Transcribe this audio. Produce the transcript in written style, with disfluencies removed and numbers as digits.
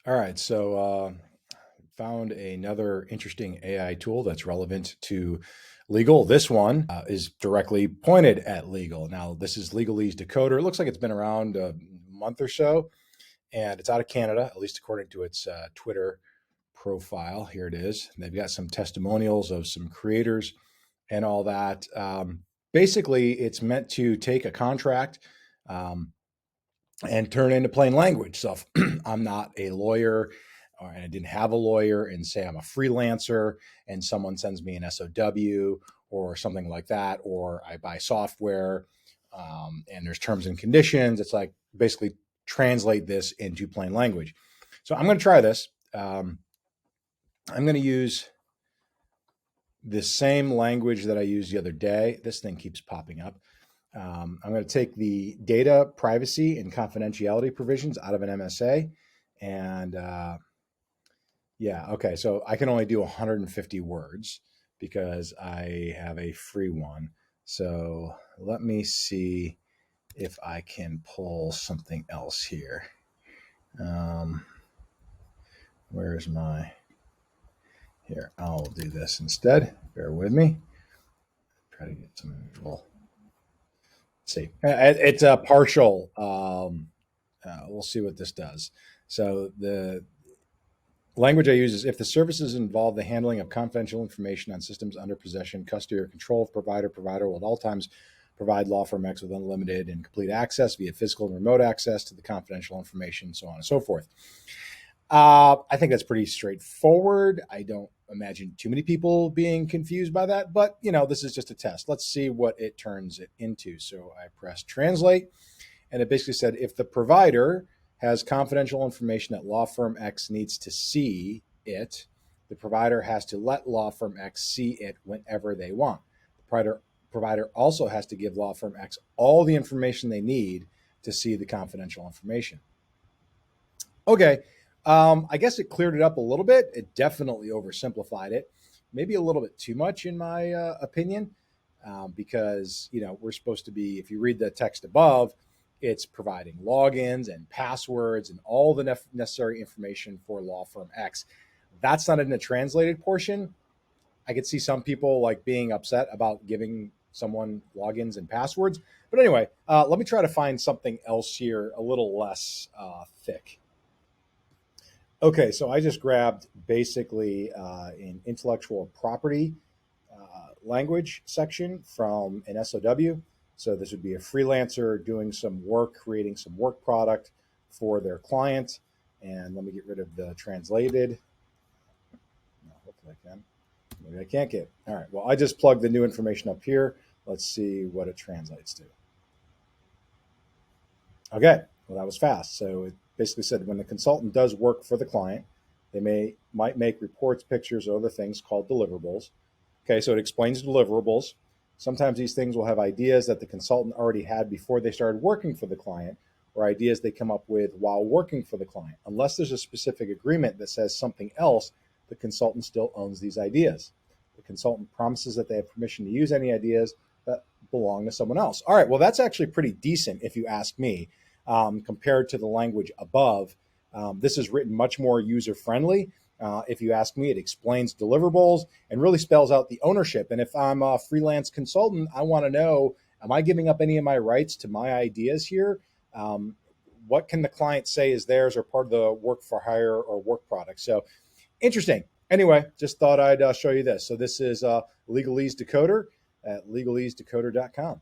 All right, so found another interesting AI tool that's relevant to legal. This one is directly pointed at legal. Now, this is Legalese Decoder. It looks like it's been around a month or so, and it's out of Canada, at least according to its Twitter profile. Here it is. They've got some testimonials of some creators and all that. Basically, it's meant to take a contract. And turn it into plain language. So if I'm not a lawyer or I didn't have a lawyer and say I'm a freelancer and someone sends me an SOW or something like that, or I buy software and there's terms and conditions, it's like basically translate this into plain language. So I'm going to try this. I'm going to use the same language that I used the other day. This thing keeps popping up. I'm going to take the data privacy and confidentiality provisions out of an MSA. And yeah, okay. So I can only do 150 words because I have a free one. So let me see if I can pull something else here. Where's my, here, I'll do this instead. Bear with me. Try to get some visual. See, it's a partial. We'll see what this does. So the language I use is if the services involve the handling of confidential information on systems under possession, custody, or control of provider will at all times provide law firm X with unlimited and complete access via physical and remote access to the confidential information, so on and so forth. I think that's pretty straightforward. I don't imagine too many people being confused by that, but this is just a test. Let's see what it turns it into. So I press translate, and it basically said if the provider has confidential information that law firm X needs to see it, the provider has to let law firm X see it whenever they want. The provider also has to give law firm X all the information they need to see the confidential information. Okay. I guess it cleared it up a little bit. It definitely oversimplified it, maybe a little bit too much, in my opinion, because we're supposed to be. If you read the text above, it's providing logins and passwords and all the necessary information for law firm X. That's not in the translated portion. I could see some people like being upset about giving someone logins and passwords. But anyway, let me try to find something else here a little less thick. Okay, so I just grabbed basically an intellectual property language section from an SOW. So this would be a freelancer doing some work, creating some work product for their client. And let me get rid of the translated. No, hopefully I can. Maybe I can't get. All right, well, I just plugged the new information up here. Let's see what it translates to. Okay, well, that was fast. So it basically said when the consultant does work for the client, they might make reports, pictures, or other things called deliverables. Okay, so it explains deliverables. Sometimes these things will have ideas that the consultant already had before they started working for the client, or ideas they come up with while working for the client. Unless there's a specific agreement that says something else, the consultant still owns these ideas. The consultant promises that they have permission to use any ideas that belong to someone else. All right, well, that's actually pretty decent if you ask me, compared to the language above. This is written much more user-friendly. If you ask me, it explains deliverables and really spells out the ownership. And if I'm a freelance consultant, I want to know, am I giving up any of my rights to my ideas here? What can the client say is theirs or part of the work for hire or work product? So interesting. Anyway, just thought I'd show you this. So this is Legalese Decoder at legalesedecoder.com.